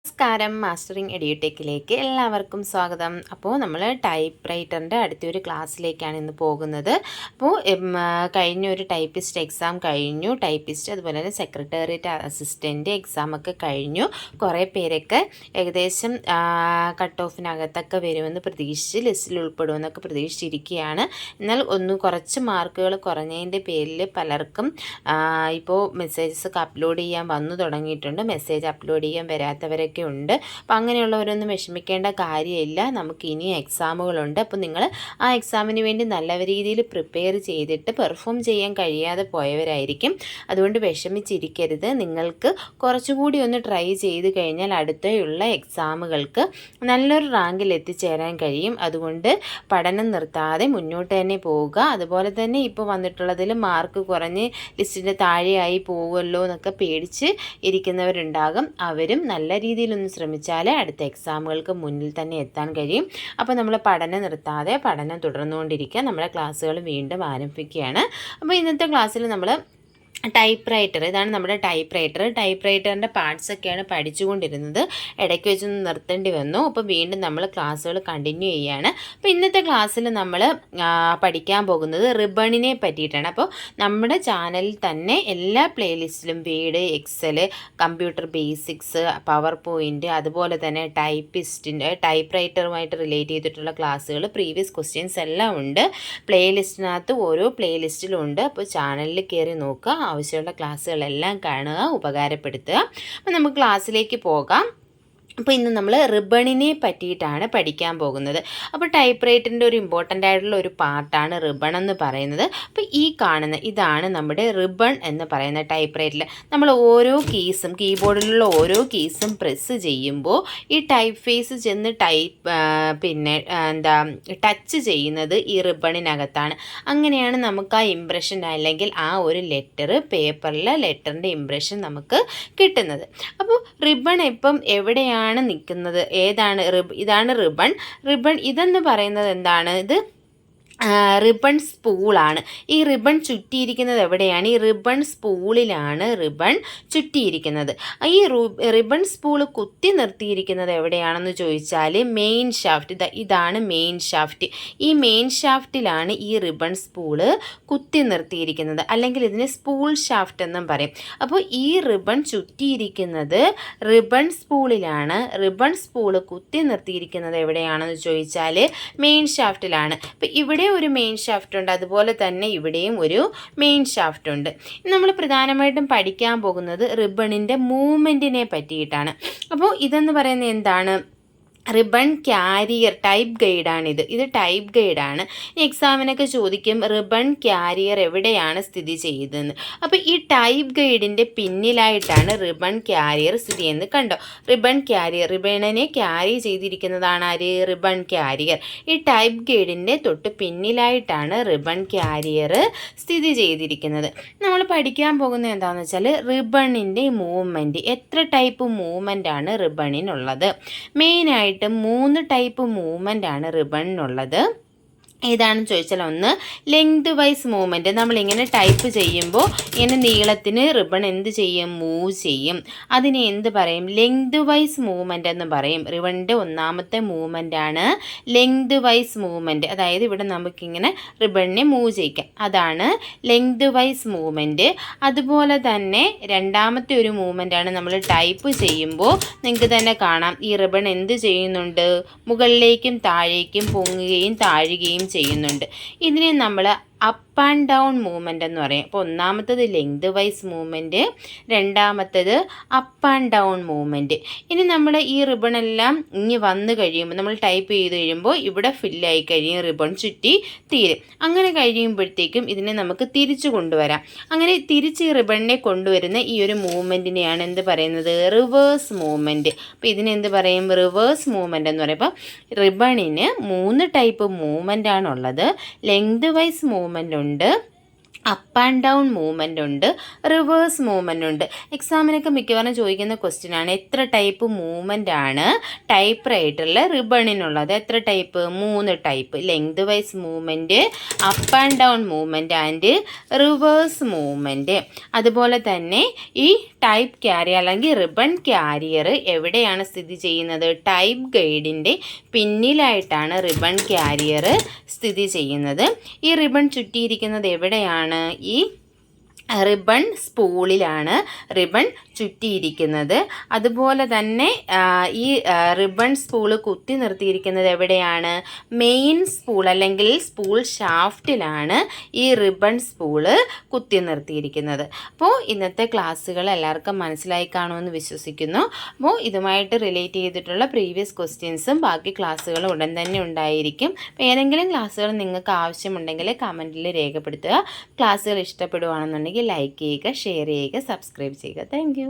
നമസ്കാരം, മാസ്റ്ററിങ് എഡ്യൂടെക്കിലേക്ക് എല്ലാവർക്കും സ്വാഗതം. അപ്പോൾ നമ്മൾ ടൈപ്പ് റൈറ്ററിൻ്റെ അടുത്തൊരു ക്ലാസ്സിലേക്കാണ് ഇന്ന് പോകുന്നത്. അപ്പോൾ കഴിഞ്ഞൊരു ടൈപ്പിസ്റ്റ് എക്സാം കഴിഞ്ഞു. ടൈപ്പിസ്റ്റ് അതുപോലെ തന്നെ സെക്രട്ടേറിയറ്റ് അസിസ്റ്റൻ്റ് എക്സാമൊക്കെ കഴിഞ്ഞു. കുറേ പേരൊക്കെ ഏകദേശം കട്ട് ഓഫിനകത്തൊക്കെ വരുമെന്ന് പ്രതീക്ഷിച്ച് ലിസ്റ്റിൽ ഉൾപ്പെടുമെന്നൊക്കെ പ്രതീക്ഷിച്ചിരിക്കുകയാണ്. എന്നാൽ കുറച്ച് മാർക്കുകൾ കുറഞ്ഞതിൻ്റെ പേരിൽ പലർക്കും ഇപ്പോൾ മെസ്സേജസ് ഒക്കെ അപ്ലോഡ് ചെയ്യാൻ വന്നു തുടങ്ങിയിട്ടുണ്ട്. മെസ്സേജ് അപ്ലോഡ് ചെയ്യാൻ വരാത്തവരൊക്കെ ഉണ്ട്. അപ്പോൾ അങ്ങനെയുള്ളവരൊന്നും വിഷമിക്കേണ്ട കാര്യമില്ല. നമുക്ക് ഇനി എക്സാമുകളുണ്ട്. അപ്പോൾ നിങ്ങൾ ആ എക്സാമിന് വേണ്ടി നല്ല രീതിയിൽ പ്രിപ്പയർ ചെയ്തിട്ട് പെർഫോം ചെയ്യാൻ കഴിയാതെ പോയവരായിരിക്കും. അതുകൊണ്ട് വിഷമിച്ചിരിക്കരുത്. നിങ്ങൾക്ക് കുറച്ചുകൂടി ഒന്ന് ട്രൈ ചെയ്ത് കഴിഞ്ഞാൽ അടുത്തുള്ള എക്സാമുകൾക്ക് നല്ലൊരു റാങ്കിൽ എത്തിച്ചേരാൻ കഴിയും. അതുകൊണ്ട് പഠനം നിർത്താതെ മുന്നോട്ട് തന്നെ പോവുക. അതുപോലെ തന്നെ ഇപ്പോൾ വന്നിട്ടുള്ളതിൽ മാർക്ക് കുറഞ്ഞ് ലിസ്റ്റിൻ്റെ താഴെയായി പോകുമല്ലോ എന്നൊക്കെ പേടിച്ച് ഇരിക്കുന്നവരുണ്ടാകും. അവരും നല്ല രീതിയിലൊന്ന് ശ്രമിച്ചാൽ അടുത്ത എക്സാമുകൾക്ക് മുന്നിൽ തന്നെ എത്താൻ കഴിയും. അപ്പോൾ നമ്മൾ പഠനം നിർത്താതെ പഠനം തുടർന്നുകൊണ്ടിരിക്കുക. നമ്മുടെ ക്ലാസ്സുകൾ വീണ്ടും ആരംഭിക്കുകയാണ്. അപ്പോൾ ഇന്നത്തെ ക്ലാസ്സിൽ നമ്മൾ ടൈപ്പ് റൈറ്റർ, ഇതാണ് നമ്മുടെ ടൈപ്പ് റൈറ്ററിൻ്റെ പാർട്സൊക്കെയാണ് പഠിച്ചുകൊണ്ടിരുന്നത്. ഇടയ്ക്ക് വെച്ചൊന്ന് നിർത്തേണ്ടി വന്നു. അപ്പോൾ വീണ്ടും നമ്മൾ ക്ലാസ്സുകൾ കണ്ടിന്യൂ ചെയ്യുകയാണ്. അപ്പോൾ ഇന്നത്തെ ക്ലാസ്സിൽ നമ്മൾ പഠിക്കാൻ പോകുന്നത് റിബണിനെ പറ്റിയിട്ടാണ്. അപ്പോൾ നമ്മുടെ ചാനലിൽ തന്നെ എല്ലാ പ്ലേലിസ്റ്റിലും word, excel, computer basics, power point, അതുപോലെ തന്നെ ടൈപ്പ് റൈറ്ററുമായിട്ട് റിലേറ്റ് ചെയ്തിട്ടുള്ള ക്ലാസ്സുകൾ, പ്രീവിയസ് ക്വസ്റ്റ്യൻസ് എല്ലാം ഉണ്ട്. പ്ലേലിസ്റ്റിനകത്ത് ഓരോ പ്ലേലിസ്റ്റിലും ഉണ്ട്. അപ്പോൾ ചാനലിൽ കയറി നോക്കുക, ആവശ്യമുള്ള ക്ലാസ്സുകളെല്ലാം കാണുക, ഉപകാരപ്പെടുത്തുക. അപ്പോൾ നമുക്ക് ക്ലാസ്സിലേക്ക് പോകാം. അപ്പോൾ ഇന്ന് നമ്മൾ റിബണിനെ പറ്റിയിട്ടാണ് പഠിക്കാൻ പോകുന്നത്. അപ്പോൾ ടൈപ്പ് റൈറ്ററിൻ്റെ ഒരു ഇമ്പോർട്ടൻ്റ് ആയിട്ടുള്ള ഒരു പാർട്ടാണ് റിബൺ എന്ന് പറയുന്നത്. അപ്പോൾ ഈ കാണുന്ന ഇതാണ് നമ്മുടെ റിബൺ എന്ന് പറയുന്ന ടൈപ്പ് റൈറ്ററിൽ നമ്മൾ ഓരോ കീസും, കീബോർഡിലുള്ള ഓരോ കീസും പ്രസ് ചെയ്യുമ്പോൾ ഈ ടൈപ്പ് ഫേസ് ചെന്ന് ടച്ച് ചെയ്യുന്നത് ഈ റിബണിനകത്താണ്. അങ്ങനെയാണ് നമുക്ക് ആ ഇംപ്രഷൻ അല്ലെങ്കിൽ ആ ഒരു പേപ്പറിലെ ലെറ്ററിൻ്റെ ഇംപ്രഷൻ നമുക്ക് കിട്ടുന്നത്. അപ്പോൾ റിബൺ ഇപ്പം എവിടെയാണ് നിൽക്കുന്നത്, ഇതാണ് റിബൺ ഇതെന്ന് പറയുന്നത് എന്താണ്? ഇത് റിബൺ സ്പൂളാണ്. ഈ റിബൺ ചുറ്റിയിരിക്കുന്നത് എവിടെയാണ്? ഈ റിബൺ സ്പൂളിലാണ് റിബൺ ചുറ്റിയിരിക്കുന്നത്. ഈ റിബൺ സ്പൂള് കുത്തി നിർത്തിയിരിക്കുന്നത് എവിടെയാണെന്ന് ചോദിച്ചാൽ മെയിൻ ഷാഫ്റ്റ്, ഇതാണ് മെയിൻ ഷാഫ്റ്റ്. ഈ മെയിൻ ഷാഫ്റ്റിലാണ് ഈ റിബൺ സ്പൂള് കുത്തി നിർത്തിയിരിക്കുന്നത്, അല്ലെങ്കിൽ ഇതിന് സ്പൂൾ ഷാഫ്റ്റ് എന്നും പറയും. അപ്പോൾ ഈ റിബൺ ചുറ്റിയിരിക്കുന്നത് റിബൺ സ്പൂളിലാണ്. റിബൺ സ്പൂള് കുത്തി നിർത്തിയിരിക്കുന്നത് എവിടെയാണെന്ന് ചോദിച്ചാൽ മെയിൻ ഷാഫ്റ്റിലാണ്. അപ്പോൾ ഇവിടെ ഒരു മെയിൻ ഷാഫ്റ്റ് ഉണ്ട്, അതുപോലെ തന്നെ ഇവിടെയും ഒരു മെയിൻ ഷാഫ്റ്റ് ഉണ്ട്. നമ്മൾ പ്രധാനമായിട്ടും പഠിക്കാൻ പോകുന്നത് റിബണിൻ്റെ മൂവ്മെൻറ്റിനെ പറ്റിയിട്ടാണ്. അപ്പോൾ ഇതെന്ന് പറയുന്നത് എന്താണ്? റിബൺ ക്യാരിയർ ടൈപ്പ് ഗൈഡാണിത്. ഇത് ടൈപ്പ് ഗൈഡാണ്. എക്സാമിനൊക്കെ ചോദിക്കും റിബൺ ക്യാരിയർ എവിടെയാണ് സ്ഥിതി ചെയ്തതെന്ന്. അപ്പോൾ ഈ ടൈപ്പ് ഗൈഡിൻ്റെ പിന്നിലായിട്ടാണ് റിബൺ ക്യാരിയർ സ്ഥിതി ചെയ്യുന്നത്. കണ്ടോ, റിബണിനെ ക്യാരി ചെയ്തിരിക്കുന്നതാണ് ആര്? Ribbon carrier. ഈ ടൈപ്പ് ഗൈഡിൻ്റെ തൊട്ട് പിന്നിലായിട്ടാണ് റിബൺ ക്യാരിയർ സ്ഥിതി ചെയ്തിരിക്കുന്നത്. നമ്മൾ പഠിക്കാൻ പോകുന്നത് എന്താണെന്ന് വെച്ചാൽ റിബണിൻ്റെ മൂവ്മെൻറ്റ്. എത്ര ടൈപ്പ് മൂവ്മെൻ്റ് ആണ് റിബണിനുള്ളത്? മെയിനായിട്ട് 3 ടൈപ്പ് മൂവ്മെൻ്റ് ആണ് റിബണിനുള്ളത്. ഏതാണെന്ന് ചോദിച്ചാൽ, ഒന്ന് ലെങ്ത് വൈസ് മൂവ്മെൻറ്റ്. നമ്മളിങ്ങനെ ടൈപ്പ് ചെയ്യുമ്പോൾ ഇങ്ങനെ നീളത്തിന് റിബൺ എന്ത് ചെയ്യും? മൂവ് ചെയ്യും. അതിനെ എന്ത് പറയും? ലെങ്ത് വൈസ് മൂവ്മെൻറ്റ് എന്ന് പറയും. റിബണിൻ്റെ ഒന്നാമത്തെ മൂവ്മെൻറ്റാണ് ലെങ്ത് വൈസ് മൂവ്മെൻറ്റ്. അതായത് ഇവിടെ നമുക്കിങ്ങനെ റിബണിനെ മൂവ് ചെയ്യിക്കാം, അതാണ് ലെങ്ത് വൈസ് മൂവ്മെൻറ്റ്. അതുപോലെ തന്നെ രണ്ടാമത്തെ ഒരു മൂവ്മെൻറ്റാണ് നമ്മൾ ടൈപ്പ് ചെയ്യുമ്പോൾ നിങ്ങൾക്ക് തന്നെ കാണാം, ഈ റിബൺ എന്ത് ചെയ്യുന്നുണ്ട്? മുകളിലേക്കും താഴേക്കും പൊങ്ങുകയും താഴുകയും ചെയ്യുന്നുണ്ട്. ഇതിനെ നമ്മൾ അപ്പ് ആൻഡ് ഡൗൺ മൂവ്മെൻ്റ് എന്ന് പറയും. അപ്പോൾ ഒന്നാമത്തത് ലെങ്ത് വൈസ് മൂവ്മെൻറ്റ്, രണ്ടാമത്തത് അപ്പ് ആൻഡ് ഡൗൺ മൂവ്മെൻറ്റ്. ഇനി നമ്മൾ ഈ റിബണെല്ലാം ഇനി വന്നു കഴിയുമ്പോൾ, നമ്മൾ ടൈപ്പ് ചെയ്ത് കഴിയുമ്പോൾ ഇവിടെ ഫില്ലായി കഴിയും, റിബൺ ചുറ്റി തീരും. അങ്ങനെ കഴിയുമ്പോഴത്തേക്കും ഇതിനെ നമുക്ക് തിരിച്ചു കൊണ്ടുവരാം. അങ്ങനെ തിരിച്ച് ഈ റിബണിനെ കൊണ്ടുവരുന്ന ഈ ഒരു മൂവ്മെൻറ്റിനെയാണ് എന്ത് പറയുന്നത്? Reverse movement. അപ്പോൾ ഇതിനെന്ത് പറയും? റിവേഴ്സ് മൂവ്മെൻറ്റ് എന്ന് പറയും. അപ്പോൾ റിബണിന് 3 ടൈപ്പ് മൂവ്മെൻ്റ് ആണുള്ളത്. ലെങ്ത് വൈസ് മൂവ്മെൻ്റ് ഉണ്ട്, അപ്പ് ആൻഡ് ഡൗൺ മൂവ്മെൻ്റ് ഉണ്ട്, റിവേഴ്സ് മൂവ്മെൻ്റ് ഉണ്ട്. എക്സാമിനൊക്കെ മിക്കവാറും ചോദിക്കുന്ന ക്വസ്റ്റ്യനാണ്, എത്ര ടൈപ്പ് മൂവ്മെൻ്റ് ആണ് ടൈപ്പ് റൈറ്ററിൽ റിബണിനുള്ളത്? എത്ര type? 3 type. Length vice movement, up and down movement and reverse movement. അതുപോലെ തന്നെ ഈ ടൈപ്പ് ക്യാരിയർ അല്ലെങ്കിൽ റിബൺ ക്യാരിയർ എവിടെയാണ് സ്ഥിതി ചെയ്യുന്നത്? ടൈപ്പ് ഗൈഡിൻ്റെ പിന്നിലായിട്ടാണ് റിബൺ ക്യാരിയർ സ്ഥിതി ചെയ്യുന്നത്. ഈ റിബൺ ചുറ്റിയിരിക്കുന്നത് എവിടെയാണ്? ഈ റിബൺ സ്പൂളിലാണ് റിബൺ ചുറ്റിയിരിക്കുന്നത്. അതുപോലെ തന്നെ ഈ റിബൺ സ്പൂള് കുത്തി നിർത്തിയിരിക്കുന്നത് എവിടെയാണ്? മെയിൻ സ്പൂൾ അല്ലെങ്കിൽ സ്പൂൾ ഷാഫ്റ്റിലാണ് ഈ റിബൺ സ്പൂള് കുത്തി നിർത്തിയിരിക്കുന്നത്. അപ്പോൾ ഇന്നത്തെ ക്ലാസ്സുകൾ എല്ലാവർക്കും മനസ്സിലായി കാണുമെന്ന് വിശ്വസിക്കുന്നു. അപ്പോൾ ഇതുമായിട്ട് റിലേറ്റ് ചെയ്തിട്ടുള്ള പ്രീവിയസ് ക്വസ്റ്റ്യൻസും ബാക്കി ക്ലാസ്സുകളും ഉടൻ തന്നെ ഉണ്ടായിരിക്കും. അപ്പോൾ ഏതെങ്കിലും ക്ലാസ്സുകൾ നിങ്ങൾക്ക് ആവശ്യമുണ്ടെങ്കിൽ കമൻറ്റിൽ രേഖപ്പെടുത്തുക. ക്ലാസ്സുകൾ ഇഷ്ടപ്പെടുകയാണെന്നുണ്ടെങ്കിൽ ലൈക്ക് ചെയ്യുക, ഷെയർ ചെയ്യുക, സബ്സ്ക്രൈബ് ചെയ്യുക. താങ്ക്